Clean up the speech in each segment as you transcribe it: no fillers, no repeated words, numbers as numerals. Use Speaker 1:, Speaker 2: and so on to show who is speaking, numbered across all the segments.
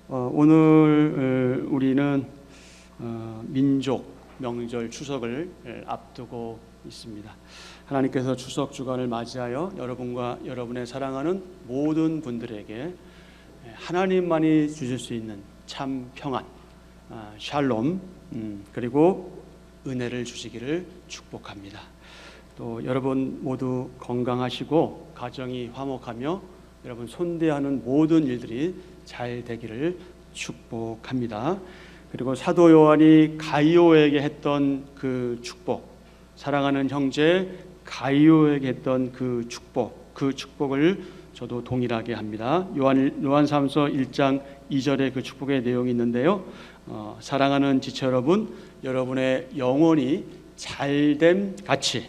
Speaker 1: 오늘 우리는 민족 명절 추석을 앞두고 있습니다. 하나님께서 추석 주간을 맞이하여 여러분과 여러분의 사랑하는 모든 분들에게 하나님만이 주실 수 있는 참 평안, 샬롬, 그리고 은혜를 주시기를 축복합니다. 또 여러분 모두 건강하시고 가정이 화목하며 여러분 손대하는 모든 일들이 잘 되기를 축복합니다. 그리고 사도 요한이 가이오에게 했던 그 축복, 사랑하는 형제 가이오에게 했던 그 축복을 저도 동일하게 합니다. 요한사무서 1장 2절에 그 축복의 내용이 있는데요. 사랑하는 지체 여러분, 여러분의 영혼이 잘됨 같이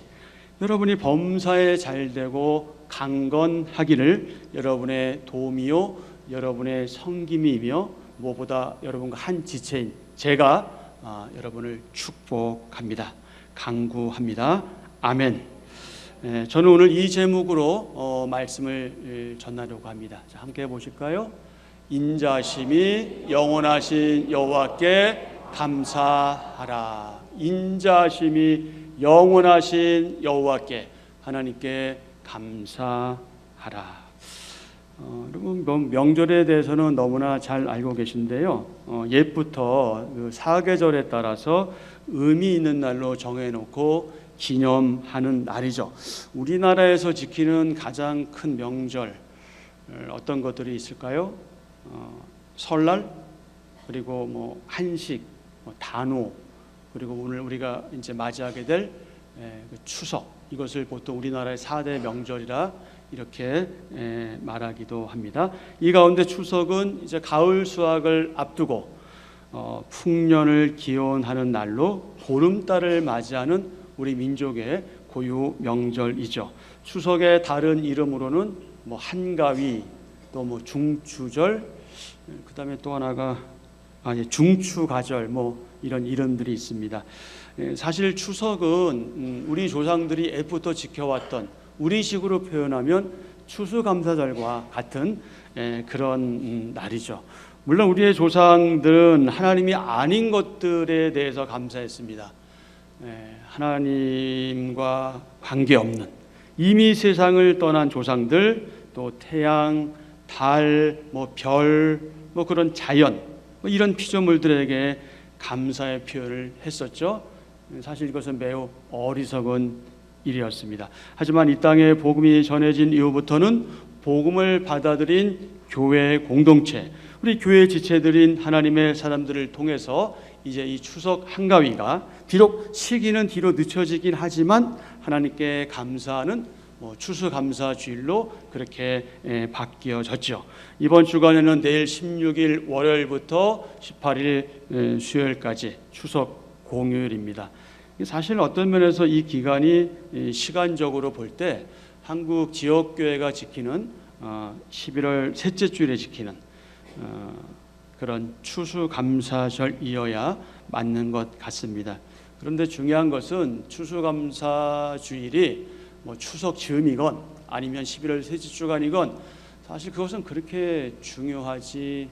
Speaker 1: 여러분이 범사에 잘되고 강건하기를 여러분의 도움이요 여러분의 성김이며 무엇보다 여러분과 한 지체인 제가 여러분을 축복합니다. 간구합니다. 아멘. 저는 오늘 이 제목으로 말씀을 전하려고 합니다. 자, 함께 보실까요? 인자심이 영원하신 여호와께 감사하라. 인자심이 영원하신 여호와께 하나님께 감사하라. 여러분 명절에 대해서는 너무나 잘 알고 계신데요. 옛부터 그 사계절에 따라서 의미 있는 날로 정해놓고 기념하는 날이죠. 우리나라에서 지키는 가장 큰 명절 어떤 것들이 있을까요? 설날, 그리고 한식, 단오, 그리고 오늘 우리가 이제 맞이하게 될 추석, 이것을 보통 우리나라의 4대 명절이라 이렇게 말하기도 합니다. 이 가운데 추석은 이제 가을 수확을 앞두고 풍년을 기원하는 날로 보름달을 맞이하는 우리 민족의 고유 명절이죠. 추석의 다른 이름으로는 한가위, 또 중추절, 그다음에 또 하나가 중추가절, 이런 이름들이 있습니다. 사실 추석은 우리 조상들이 옛부터 지켜왔던, 우리식으로 표현하면 추수감사절과 같은 그런 날이죠. 물론 우리의 조상들은 하나님이 아닌 것들에 대해서 감사했습니다. 하나님과 관계없는 이미 세상을 떠난 조상들, 또 태양, 달, 별, 그런 자연, 이런 피조물들에게 감사의 표현을 했었죠. 사실 이것은 매우 어리석은 일이었습니다. 하지만 이 땅에 복음이 전해진 이후부터는 복음을 받아들인 교회 공동체, 우리 교회 지체들인 하나님의 사람들을 통해서 이제 이 추석 한가위가 비록 시기는 뒤로 늦춰지긴 하지만 하나님께 감사하는 추수감사주일로 그렇게 바뀌어졌죠. 이번 주간에는 내일 16일 월요일부터 18일 수요일까지 추석 공휴일입니다. 사실 어떤 면에서 이 기간이 시간적으로 볼 때 한국 지역교회가 지키는 11월 셋째 주일에 지키는 그런 추수감사절이어야 맞는 것 같습니다. 그런데 중요한 것은 추수감사주일이 추석 즈음이건 아니면 11월 셋째 주간이건 사실 그것은 그렇게 중요하지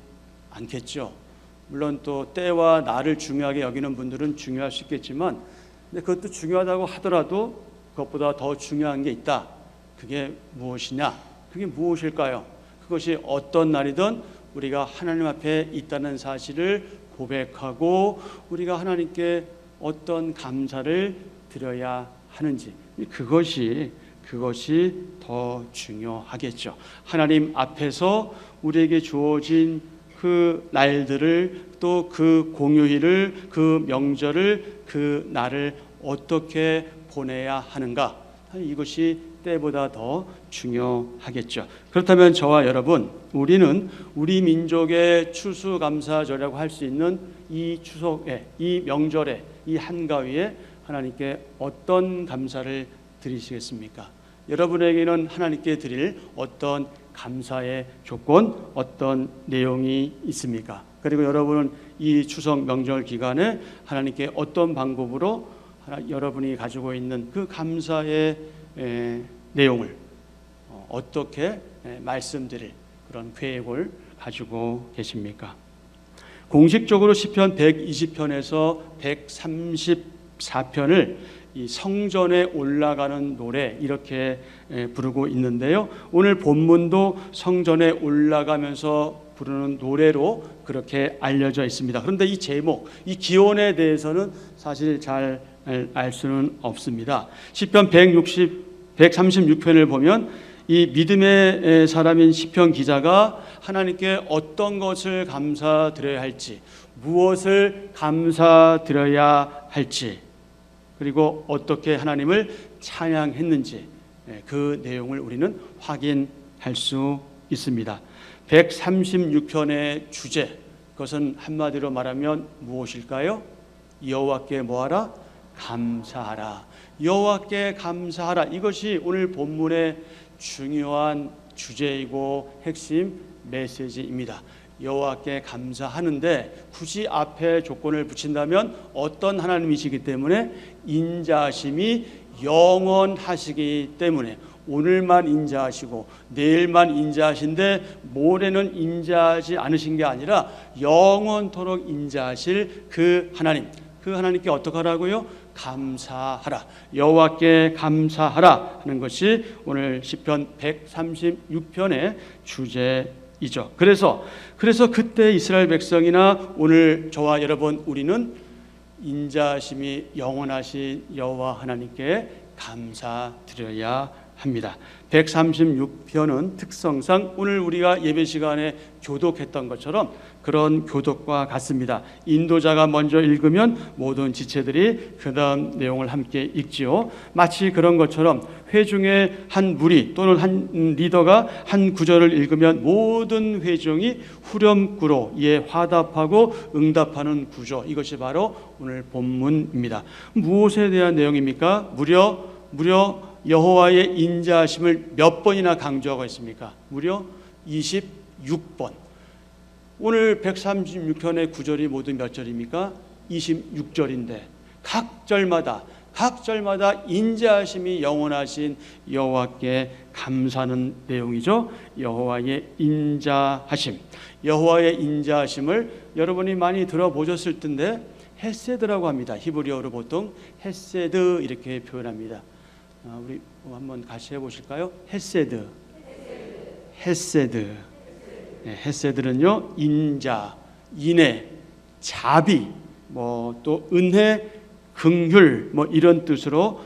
Speaker 1: 않겠죠. 물론 또 때와 날을 중요하게 여기는 분들은 중요할 수 있겠지만, 근데 그것도 중요하다고 하더라도 그것보다 더 중요한 게 있다. 그게 무엇이냐? 그게 무엇일까요? 그것이 어떤 날이든 우리가 하나님 앞에 있다는 사실을 고백하고 우리가 하나님께 어떤 감사를 드려야 하는지, 그것이 더 중요하겠죠. 하나님 앞에서 우리에게 주어진 그 날들을, 또 그 공휴일을, 그 명절을, 그 날을 어떻게 보내야 하는가, 이것이 때보다 더 중요하겠죠. 그렇다면 저와 여러분, 우리는 우리 민족의 추수감사절이라고 할 수 있는 이 추석에, 이 명절에, 이 한가위에 하나님께 어떤 감사를 드리시겠습니까? 여러분에게는 하나님께 드릴 어떤 감사의 조건, 어떤 내용이 있습니까? 그리고 여러분은 이 추석 명절 기간에 하나님께 어떤 방법으로 여러분이 가지고 있는 그 감사의 내용을 어떻게 말씀드릴 그런 계획을 가지고 계십니까? 공식적으로 시편 120편에서 134편을 이 성전에 올라가는 노래 이렇게 부르고 있는데요. 오늘 본문도 성전에 올라가면서 부르는 노래로 그렇게 알려져 있습니다. 그런데 이 제목, 이 기원에 대해서는 사실 잘 알 수는 없습니다. 시편 136편을 보면 이 믿음의 사람인 시편 기자가 하나님께 어떤 것을 감사드려야 할지, 무엇을 감사드려야 할지, 그리고 어떻게 하나님을 찬양했는지 그 내용을 우리는 확인할 수 있습니다. 136편의 주제, 그것은 한마디로 말하면 무엇일까요? 여호와께 뭐하라? 감사하라. 여호와께 감사하라. 이것이 오늘 본문의 중요한 주제이고 핵심 메시지입니다. 여호와께 감사하는데 굳이 앞에 조건을 붙인다면 어떤 하나님이시기 때문에 인자하심이 영원하시기 때문에 오늘만 인자하시고 내일만 인자하신데 모레는 인자하지 않으신 게 아니라 영원토록 인자하실 그 하나님, 그 하나님께 어떻게 하라고요? 감사하라. 여호와께 감사하라 하는 것이 오늘 시편 136편의 주제이죠. 그래서 그때 이스라엘 백성이나 오늘 저와 여러분 우리는 인자하심이 영원하신 여호와 하나님께 감사드려야 합니다. 136편은 특성상 오늘 우리가 예배 시간에 교독했던 것처럼 그런 교독과 같습니다. 인도자가 먼저 읽으면 모든 지체들이 그 다음 내용을 함께 읽지요. 마치 그런 것처럼 회중의 한 무리 또는 한 리더가 한 구절을 읽으면 모든 회중이 후렴구로 이에 화답하고 응답하는 구조, 이것이 바로 오늘 본문입니다. 무엇에 대한 내용입니까? 무려 여호와의 인자하심을 몇 번이나 강조하고 있습니까? 무려 26번. 오늘 136편의 구절이 모두 몇 절입니까? 26절인데 각 절마다 인자하심이 영원하신 여호와께 감사하는 내용이죠. 여호와의 인자하심. 여호와의 인자하심을 여러분이 많이 들어보셨을 텐데 헤세드라고 합니다. 히브리어로 보통 헤세드 이렇게 표현합니다. 우리 한번 같이 해보실까요? 헤세드. 헤세드는요, 인자, 인애, 자비, 또 은혜, 긍휼, 이런 뜻으로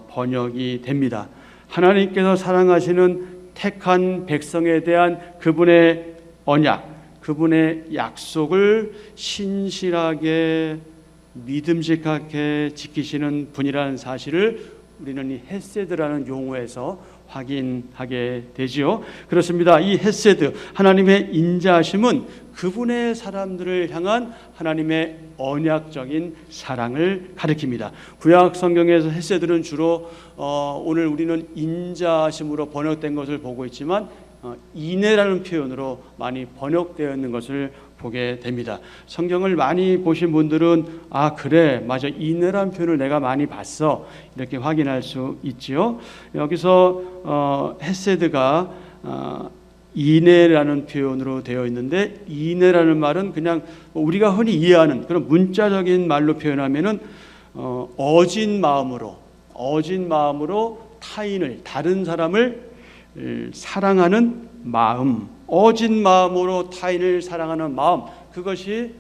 Speaker 1: 번역이 됩니다. 하나님께서 사랑하시는 택한 백성에 대한 그분의 언약, 그분의 약속을 신실하게 믿음직하게 지키시는 분이라는 사실을 우리는 이 헤세드라는 용어에서 확인하게 되지요. 그렇습니다. 이 헤세드, 하나님의 인자하심은 그분의 사람들을 향한 하나님의 언약적인 사랑을 가리킵니다. 구약 성경에서 헤세드는 주로 오늘 우리는 인자하심으로 번역된 것을 보고 있지만 인애라는 표현으로 많이 번역되어 있는 것을 보게 됩니다. 성경을 많이 보신 분들은 그래, 맞아, 인애라는 표현을 내가 많이 봤어, 이렇게 확인할 수 있지요. 여기서 헤세드가 인애라는 표현으로 되어 있는데, 인애라는 말은 그냥 우리가 흔히 이해하는 그런 문자적인 말로 표현하면은 어진 마음으로 타인을, 다른 사람을 사랑하는 마음, 어진 마음으로 타인을 사랑하는 마음, 그것이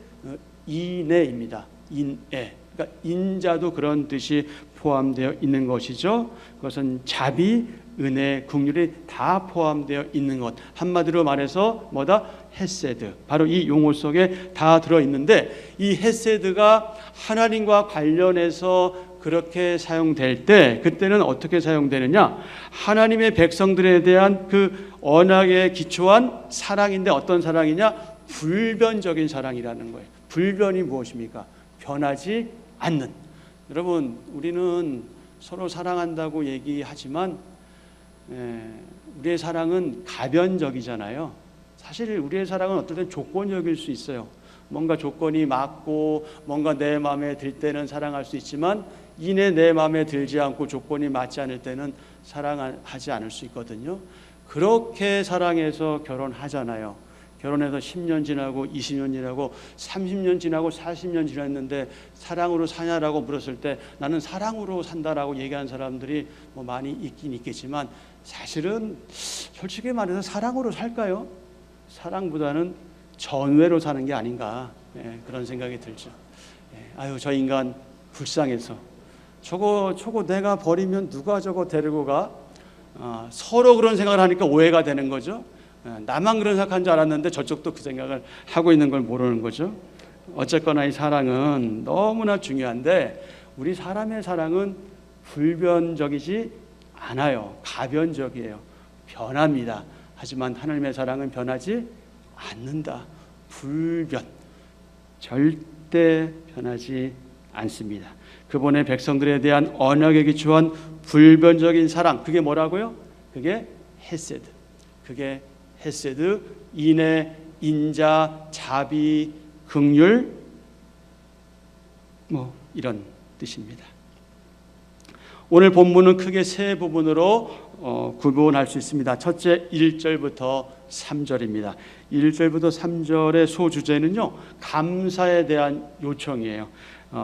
Speaker 1: 인애입니다. 인애. 그러니까 인자도 그런 뜻이 포함되어 있는 것이죠. 그것은 자비, 은혜, 긍휼이 다 포함되어 있는 것. 한마디로 말해서 뭐다? 헤세드. 바로 이 용어 속에 다 들어 있는데, 이 헤세드가 하나님과 관련해서 그렇게 사용될 때, 그때는 어떻게 사용되느냐? 하나님의 백성들에 대한 그 언약에 기초한 사랑인데, 어떤 사랑이냐? 불변적인 사랑이라는 거예요. 불변이 무엇입니까? 변하지 않는. 여러분, 우리는 서로 사랑한다고 얘기하지만 우리의 사랑은 가변적이잖아요. 사실 우리의 사랑은 어떨 땐 조건적일 수 있어요. 뭔가 조건이 맞고 뭔가 내 마음에 들 때는 사랑할 수 있지만, 이내 내 마음에 들지 않고 조건이 맞지 않을 때는 사랑하지 않을 수 있거든요. 그렇게 사랑해서 결혼하잖아요. 결혼해서 10년 지나고 20년 지나고 30년 지나고 40년 지났는데 사랑으로 사냐라고 물었을 때 나는 사랑으로 산다라고 얘기하는 사람들이 뭐 많이 있긴 있겠지만 사실은 솔직히 말해서 사랑으로 살까요? 사랑보다는 전외로 사는 게 아닌가, 그런 생각이 들죠. 아유, 저 인간 불쌍해서 저거 내가 버리면 누가 저거 데리고 가? 서로 그런 생각을 하니까 오해가 되는 거죠. 나만 그런 생각한 줄 알았는데 저쪽도 그 생각을 하고 있는 걸 모르는 거죠. 어쨌거나 이 사랑은 너무나 중요한데 우리 사람의 사랑은 불변적이지 않아요. 가변적이에요. 변합니다. 하지만 하나님의 사랑은 변하지 않는다. 불변, 절대 변하지 않습니다. 그분의 백성들에 대한 언약에 기초한 불변적인 사랑, 그게 뭐라고요? 그게 헤세드. 그게 헤세드, 인애, 인자, 자비, 긍휼, 뭐 이런 뜻입니다. 오늘 본문은 크게 세 부분으로 구분할 수 있습니다. 첫째, 1절부터 3절입니다. 1절부터 3절의 소주제는요, 감사에 대한 요청이에요.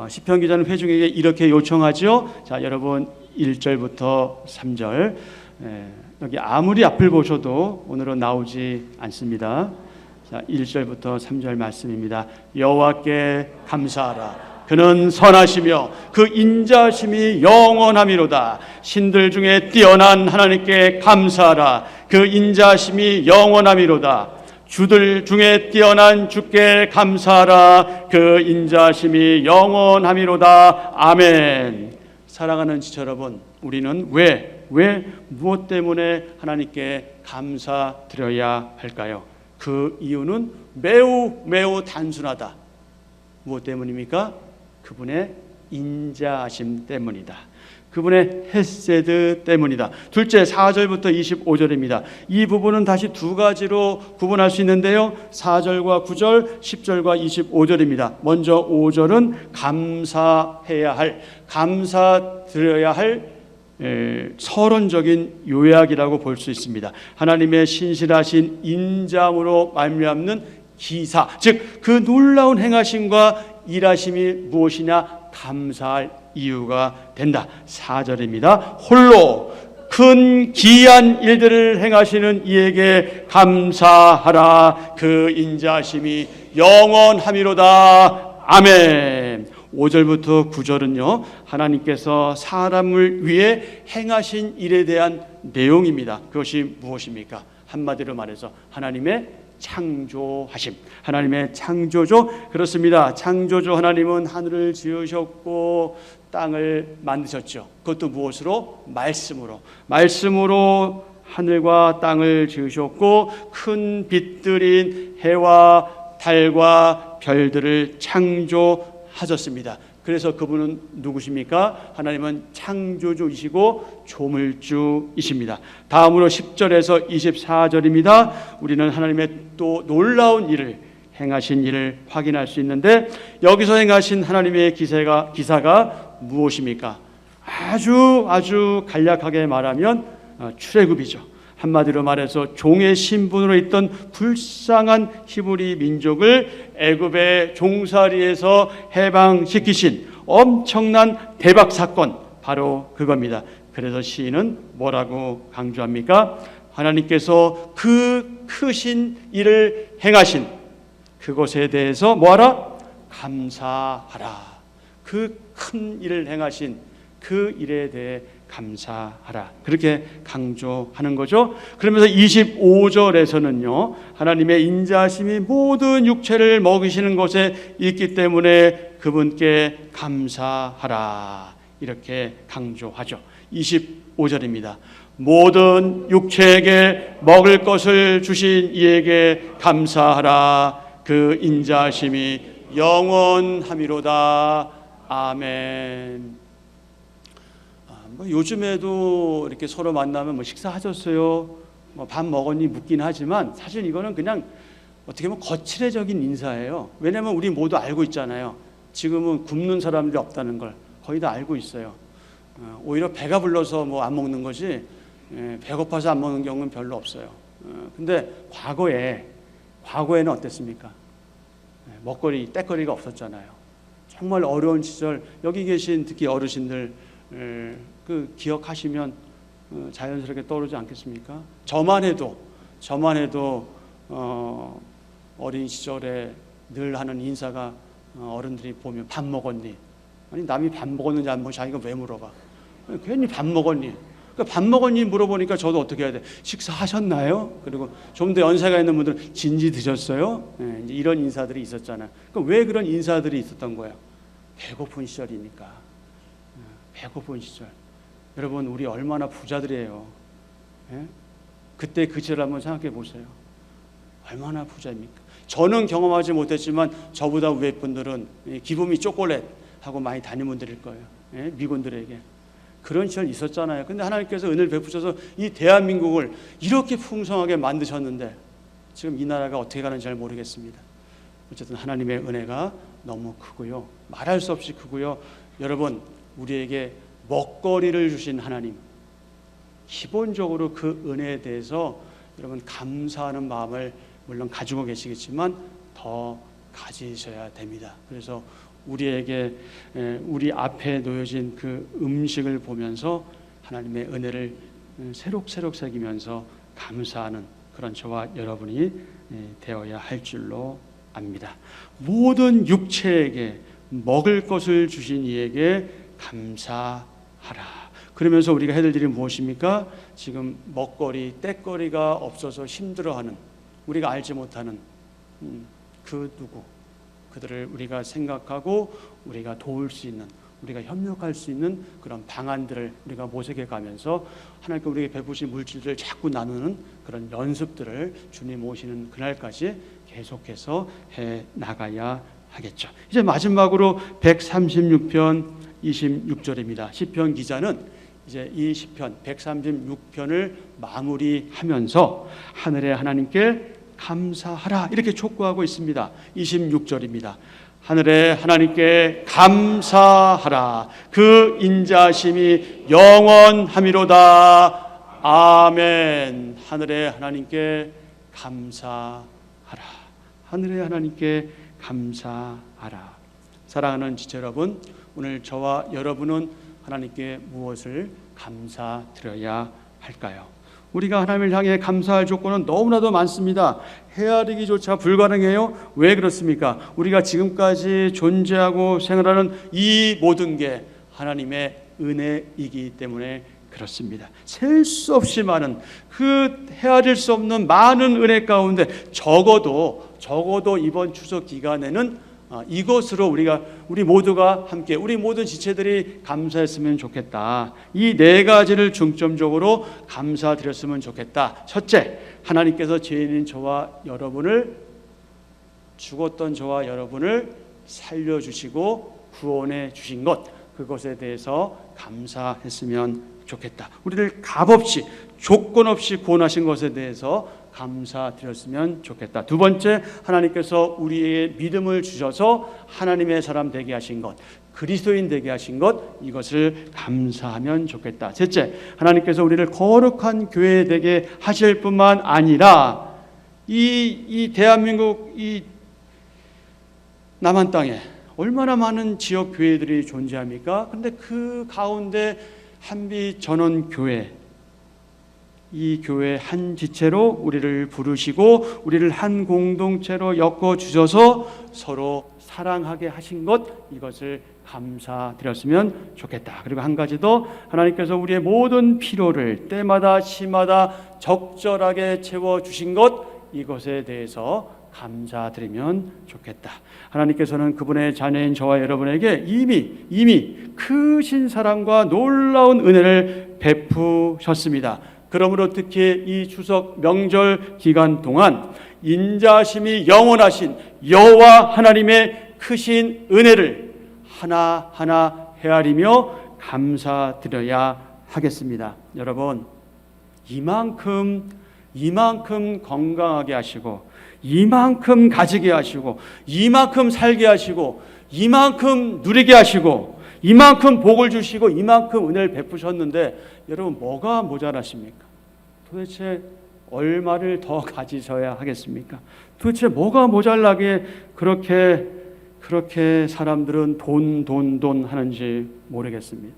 Speaker 1: 시편 기자는 회중에게 이렇게 요청하죠. 자, 여러분 1절부터 3절, 여기 아무리 앞을 보셔도 오늘은 나오지 않습니다. 자, 1절부터 3절 말씀입니다. 여호와께 감사하라. 그는 선하시며 그 인자심이 영원함이로다. 신들 중에 뛰어난 하나님께 감사하라. 그 인자심이 영원함이로다. 주들 중에 뛰어난 주께 감사하라. 그 인자심이 영원함이로다. 아멘. 사랑하는 지체 여러분, 우리는 왜 무엇 때문에 하나님께 감사드려야 할까요? 그 이유는 매우 단순하다. 무엇 때문입니까? 그분의 인자하심 때문이다. 그분의 헤세드 때문이다. 둘째, 4절부터 25절입니다. 이 부분은 다시 두 가지로 구분할 수 있는데요, 4절과 9절, 10절과 25절입니다. 먼저 5절은 감사해야 할, 감사드려야 할 서론적인 요약이라고 볼 수 있습니다. 하나님의 신실하신 인자함으로 말미암는 기사, 즉 그 놀라운 행하심과 일하심이 무엇이냐, 감사할 이유가 된다. 4절입니다. 홀로 큰 기이한 일들을 행하시는 이에게 감사하라. 그 인자심이 영원함이로다. 아멘. 5절부터 9절은요, 하나님께서 사람을 위해 행하신 일에 대한 내용입니다. 그것이 무엇입니까? 한마디로 말해서 하나님의 창조하심, 하나님의 창조죠. 그렇습니다. 창조주 하나님은 하늘을 지으셨고 땅을 만드셨죠. 그것도 무엇으로? 말씀으로 하늘과 땅을 지으셨고 큰 빛들인 해와 달과 별들을 창조하셨습니다. 그래서 그분은 누구십니까? 하나님은 창조주이시고 조물주이십니다. 다음으로 10절에서 24절입니다. 우리는 하나님의 또 놀라운 일을, 행하신 일을 확인할 수 있는데, 여기서 행하신 하나님의 기사가 무엇입니까? 아주 간략하게 말하면 출애굽이죠. 한마디로 말해서 종의 신분으로 있던 불쌍한 히브리 민족을 애굽의 종살이에서 해방시키신 엄청난 대박 사건, 바로 그겁니다. 그래서 시인은 뭐라고 강조합니까? 하나님께서 그 크신 일을 행하신 그것에 대해서 뭐하라? 감사하라. 그 큰 일을 행하신 그 일에 대해 감사하라. 그렇게 강조하는 거죠. 그러면서 25절에서는요, 하나님의 인자하심이 모든 육체를 먹이시는 것에 있기 때문에 그분께 감사하라. 이렇게 강조하죠. 25절입니다. 모든 육체에게 먹을 것을 주신 이에게 감사하라. 그 인자하심이 영원함이로다. 아멘. 요즘에도 이렇게 서로 만나면 식사하셨어요? 밥 먹었니? 묻긴 하지만 사실 이거는 그냥 어떻게 보면 거칠애적인 인사예요. 왜냐하면 우리 모두 알고 있잖아요. 지금은 굶는 사람들이 없다는 걸 거의 다 알고 있어요. 오히려 배가 불러서 안 먹는 거지, 배고파서 안 먹는 경우는 별로 없어요. 근데 과거에 과거에는 어땠습니까? 먹거리, 떼거리가 없었잖아요. 정말 어려운 시절, 여기 계신 특히 어르신들 그 기억하시면 자연스럽게 떠오르지 않겠습니까? 저만 해도 어린 시절에 늘 하는 인사가 어른들이 보면 밥 먹었니? 아니 남이 밥 먹었는지 안 먹었는지 자기가 왜 물어봐? 괜히 밥 먹었니? 그러니까 밥 먹었니 물어보니까 저도 어떻게 해야 돼? 식사하셨나요? 그리고 좀 더 연세가 있는 분들은 진지 드셨어요? 이제 이런 인사들이 있었잖아요. 그러니까 왜 그런 인사들이 있었던 거예요? 배고픈 시절이니까. 배고픈 시절. 여러분 우리 얼마나 부자들이에요. 그때 그 시절 한번 생각해 보세요. 얼마나 부자입니까? 저는 경험하지 못했지만 저보다 위에 분들은 기분이 초콜릿 하고 많이 다닌 분들일 거예요. 미군들에게. 그런 시절 있었잖아요. 근데 하나님께서 은혜를 베푸셔서 이 대한민국을 이렇게 풍성하게 만드셨는데 지금 이 나라가 어떻게 가는지 잘 모르겠습니다. 어쨌든 하나님의 은혜가 너무 크고요. 말할 수 없이 크고요. 여러분 우리에게 먹거리를 주신 하나님, 기본적으로 그 은혜에 대해서 여러분 감사하는 마음을 물론 가지고 계시겠지만 더 가지셔야 됩니다. 그래서 우리에게 우리 앞에 놓여진 그 음식을 보면서 하나님의 은혜를 새록새록 새기면서 감사하는 그런 저와 여러분이 되어야 할 줄로 압니다. 모든 육체에게 먹을 것을 주신 이에게 감사하라. 그러면서 우리가 해야 될 일이 무엇입니까? 지금 먹거리, 떼거리가 없어서 힘들어하는, 우리가 알지 못하는 그 누구, 그들을 우리가 생각하고 우리가 도울 수 있는, 우리가 협력할 수 있는 그런 방안들을 우리가 모색해 가면서 하나님께 우리에게 베푸신 물질들을 자꾸 나누는 그런 연습들을 주님 오시는 그날까지 계속해서 해 나가야 하겠죠. 이제 마지막으로 136편 26절입니다. 시편 기자는 이제 이 시편 136편을 마무리하면서 하늘의 하나님께 감사하라 이렇게 촉구하고 있습니다. 26절입니다. 하늘의 하나님께 감사하라. 그 인자심이 영원함이로다. 아멘. 하늘의 하나님께 감사하라. 하늘의 하나님께 감사하라. 사랑하는 지체 여러분, 오늘 저와 여러분은 하나님께 무엇을 감사드려야 할까요? 우리가 하나님을 향해 감사할 조건은 너무나도 많습니다. 헤아리기조차 불가능해요. 왜 그렇습니까? 우리가 지금까지 존재하고 생활하는 이 모든 게 하나님의 은혜이기 때문에 그렇습니다. 셀 수 없이 많은 그 헤아릴 수 없는 많은 은혜 가운데 적어도 이번 추석 기간에는 이것으로 우리 모두가 함께 우리 모든 지체들이 감사했으면 좋겠다. 이 네 가지를 중점적으로 감사드렸으면 좋겠다. 첫째, 하나님께서 죄인인 저와 여러분을, 죽었던 저와 여러분을 살려주시고 구원해 주신 것, 그것에 대해서 감사했으면 좋겠다. 우리를 값없이 조건 없이 구원하신 것에 대해서 감사드렸으면 좋겠다. 두 번째, 하나님께서 우리의 믿음을 주셔서 하나님의 사람 되게 하신 것, 그리스도인 되게 하신 것, 이것을 감사하면 좋겠다. 셋째, 하나님께서 우리를 거룩한 교회 되게 하실 뿐만 아니라 이 대한민국 이 남한 땅에 얼마나 많은 지역 교회들이 존재합니까? 그런데 그 가운데 한비 전원교회, 이 교회 한 지체로 우리를 부르시고 우리를 한 공동체로 엮어 주셔서 서로 사랑하게 하신 것, 이것을 감사드렸으면 좋겠다. 그리고 한 가지 더, 하나님께서 우리의 모든 필요를 때마다 시마다 적절하게 채워주신 것, 이것에 대해서 감사드리면 좋겠다. 하나님께서는 그분의 자녀인 저와 여러분에게 이미 크신 사랑과 놀라운 은혜를 베푸셨습니다. 그러므로 특히 이 추석 명절 기간 동안 인자심이 영원하신 여호와 하나님의 크신 은혜를 하나하나 헤아리며 감사드려야 하겠습니다. 여러분, 이만큼 건강하게 하시고, 이만큼 가지게 하시고, 이만큼 살게 하시고, 이만큼 누리게 하시고, 이만큼 복을 주시고, 이만큼 은혜를 베푸셨는데 여러분 뭐가 모자라십니까? 도대체 얼마를 더 가지셔야 하겠습니까? 도대체 뭐가 모자라게 그렇게 사람들은 돈 하는지 모르겠습니다.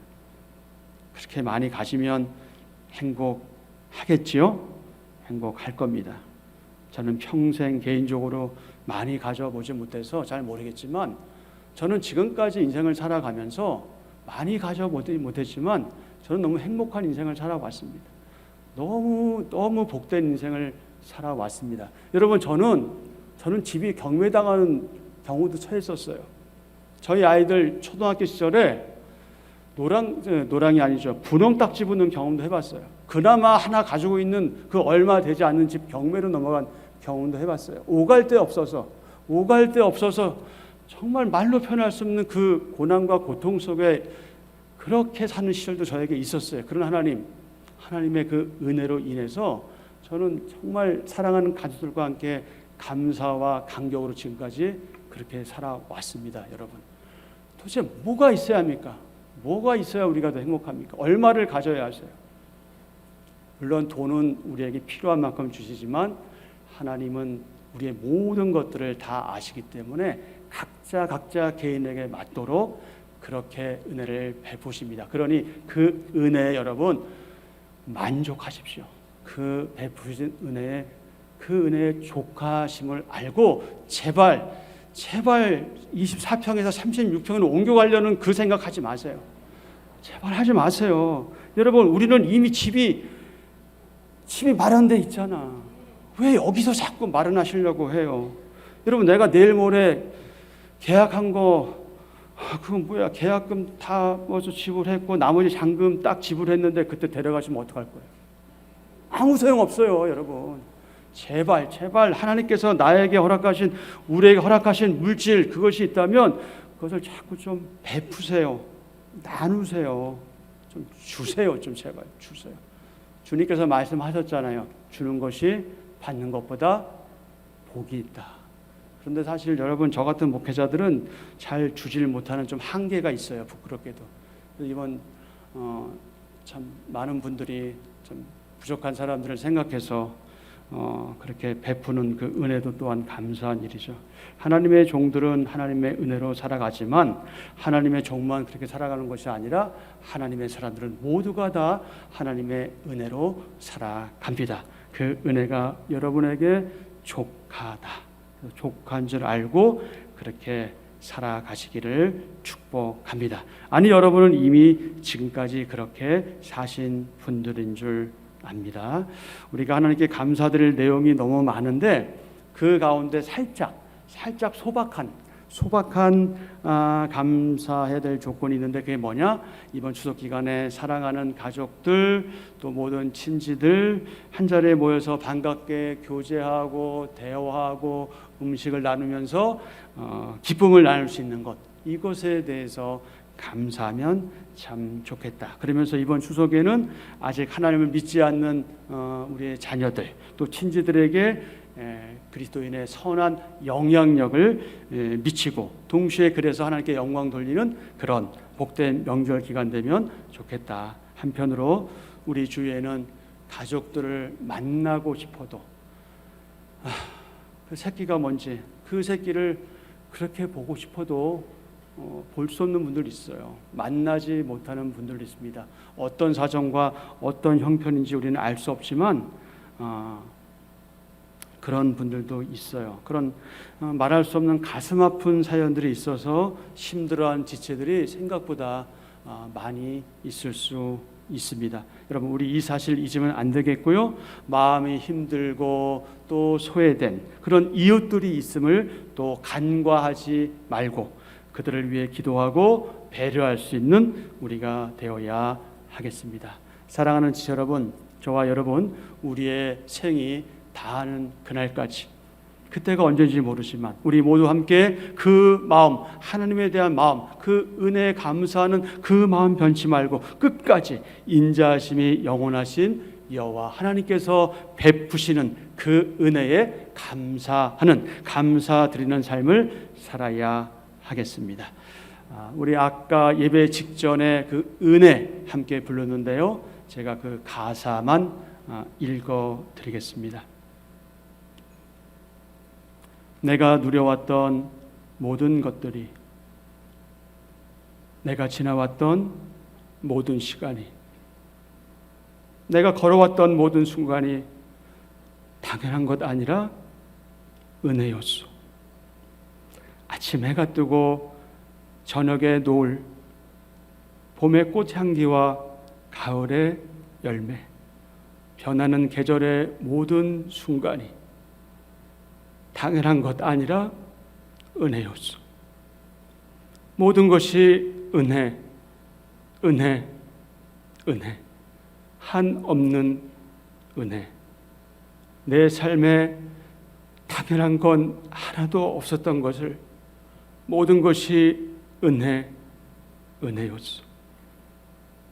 Speaker 1: 그렇게 많이 가지면 행복하겠지요? 행복할 겁니다. 저는 평생 개인적으로 많이 가져보지 못해서 잘 모르겠지만 저는 지금까지 인생을 살아가면서 많이 가져보지 못했지만 저는 너무 행복한 인생을 살아왔습니다. 너무 복된 인생을 살아왔습니다. 여러분, 저는 집이 경매당하는 경우도 처했었어요. 저희 아이들 초등학교 시절에 노랑이 아니죠. 분홍딱지 붙는 경험도 해봤어요. 그나마 하나 가지고 있는 그 얼마 되지 않는 집 경매로 넘어간 경험도 해봤어요. 오갈 데 없어서 정말 말로 표현할 수 없는 그 고난과 고통 속에 그렇게 사는 시절도 저에게 있었어요. 그런 하나님의 그 은혜로 인해서 저는 정말 사랑하는 가족들과 함께 감사와 감격으로 지금까지 그렇게 살아왔습니다. 여러분, 도대체 뭐가 있어야 합니까? 뭐가 있어야 우리가 더 행복합니까? 얼마를 가져야 하세요? 물론 돈은 우리에게 필요한 만큼 주시지만 하나님은 우리의 모든 것들을 다 아시기 때문에 각자 개인에게 맞도록 그렇게 은혜를 베푸십니다. 그러니 그 은혜에 여러분 만족하십시오. 그 베푸신 은혜에 그 은혜의 족하심을 알고 제발 24평에서 36평으로 옮겨가려는 그 생각하지 마세요. 제발 하지 마세요. 여러분, 우리는 이미 집이 마련돼 있잖아. 왜 여기서 자꾸 마련하시려고 해요? 여러분, 내가 내일 모레 계약한 거 그건 뭐야? 계약금 다 먼저 지불했고 나머지 잔금 딱 지불했는데 그때 데려가시면 어떡할 거예요? 아무 소용 없어요, 여러분. 제발 하나님께서 나에게 허락하신, 우리에게 허락하신 물질 그것이 있다면 그것을 자꾸 좀 베푸세요. 나누세요. 좀 주세요. 좀 제발 주세요. 주님께서 말씀하셨잖아요. 주는 것이 받는 것보다 복이 있다. 그런데 사실 여러분, 저 같은 목회자들은 잘 주질 못하는 좀 한계가 있어요. 부끄럽게도. 이번 참 많은 분들이 좀 부족한 사람들을 생각해서 그렇게 베푸는 그 은혜도 또한 감사한 일이죠. 하나님의 종들은 하나님의 은혜로 살아가지만 하나님의 종만 그렇게 살아가는 것이 아니라 하나님의 사람들은 모두가 다 하나님의 은혜로 살아갑니다. 그 은혜가 여러분에게 족하다, 족한 줄 알고 그렇게 살아가시기를 축복합니다. 아니, 여러분은 이미 지금까지 그렇게 사신 분들인 줄 압니다. 우리가 하나님께 감사드릴 내용이 너무 많은데 그 가운데 살짝 소박한 감사해야 될 조건이 있는데 그게 뭐냐? 이번 추석 기간에 사랑하는 가족들 또 모든 친지들 한 자리에 모여서 반갑게 교제하고 대화하고 음식을 나누면서 기쁨을 나눌 수 있는 것, 이것에 대해서 감사하면 참 좋겠다. 그러면서 이번 추석에는 아직 하나님을 믿지 않는 우리의 자녀들 또 친지들에게 그리스도인의 선한 영향력을 미치고 동시에 그래서 하나님께 영광 돌리는 그런 복된 명절 기간 되면 좋겠다. 한편으로 우리 주위에는 가족들을 만나고 싶어도 그 새끼가 뭔지, 그 새끼를 그렇게 보고 싶어도 볼 수 없는 분들이 있어요. 만나지 못하는 분들도 있습니다. 어떤 사정과 어떤 형편인지 우리는 알 수 없지만 그런 분들도 있어요. 그런 말할 수 없는 가슴 아픈 사연들이 있어서 힘들어한 지체들이 생각보다 많이 있을 수 있습니다. 여러분, 우리 이 사실 잊으면 안 되겠고요. 마음이 힘들고 또 소외된 그런 이웃들이 있음을 또 간과하지 말고 그들을 위해 기도하고 배려할 수 있는 우리가 되어야 하겠습니다. 사랑하는 지체 여러분, 저와 여러분, 우리의 생이 다하는 그날까지, 그때가 언제인지 모르지만 우리 모두 함께 그 마음, 하나님에 대한 마음, 그 은혜에 감사하는 그 마음 변치 말고 끝까지 인자하심이 영원하신 여호와 하나님께서 베푸시는 그 은혜에 감사하는, 감사드리는 삶을 살아야 하겠습니다. 우리 아까 예배 직전에 그 은혜 함께 불렀는데요. 제가 그 가사만 읽어 드리겠습니다. 내가 누려왔던 모든 것들이, 내가 지나왔던 모든 시간이, 내가 걸어왔던 모든 순간이 당연한 것 아니라 은혜였소. 아침 해가 뜨고 저녁에 노을, 봄의 꽃향기와 가을의 열매, 변하는 계절의 모든 순간이 당연한 것 아니라 은혜였소. 모든 것이 은혜, 은혜, 은혜, 한없는 은혜. 내 삶에 당연한 건 하나도 없었던 것을 모든 것이 은혜, 은혜였소.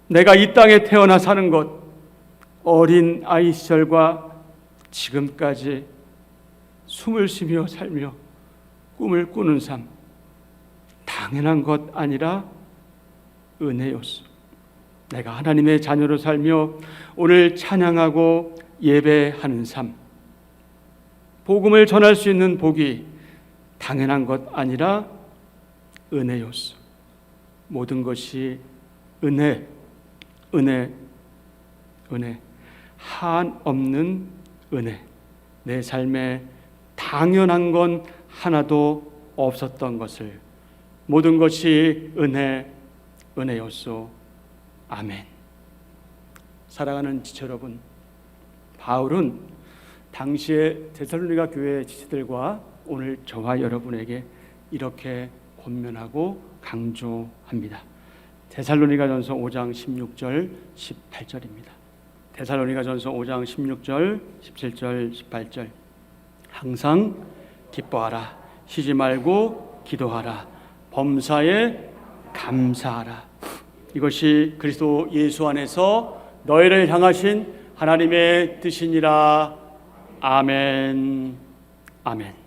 Speaker 1: 내가 이 땅에 태어나 사는 것, 어린 아이 시절과 지금까지 숨을 쉬며 살며 꿈을 꾸는 삶, 당연한 것 아니라 은혜였소. 내가 하나님의 자녀로 살며 오늘 찬양하고 예배하는 삶, 복음을 전할 수 있는 복이 당연한 것 아니라 은혜였소. 모든 것이 은혜, 은혜, 은혜, 한없는 은혜. 내 삶에 당연한 건 하나도 없었던 것을 모든 것이 은혜, 은혜였소. 아멘. 사랑하는 지체 여러분, 바울은 당시의 데살로니가 교회의 지체들과 오늘 저와 여러분에게 이렇게 권면하고 강조합니다. 데살로니가전서 5장 16절 18절입니다. 데살로니가전서 5장 16절 17절 18절. 항상 기뻐하라, 쉬지 말고 기도하라, 범사에 감사하라. 이것이 그리스도 예수 안에서 너희를 향하신 하나님의 뜻이니라. 아멘. 아멘.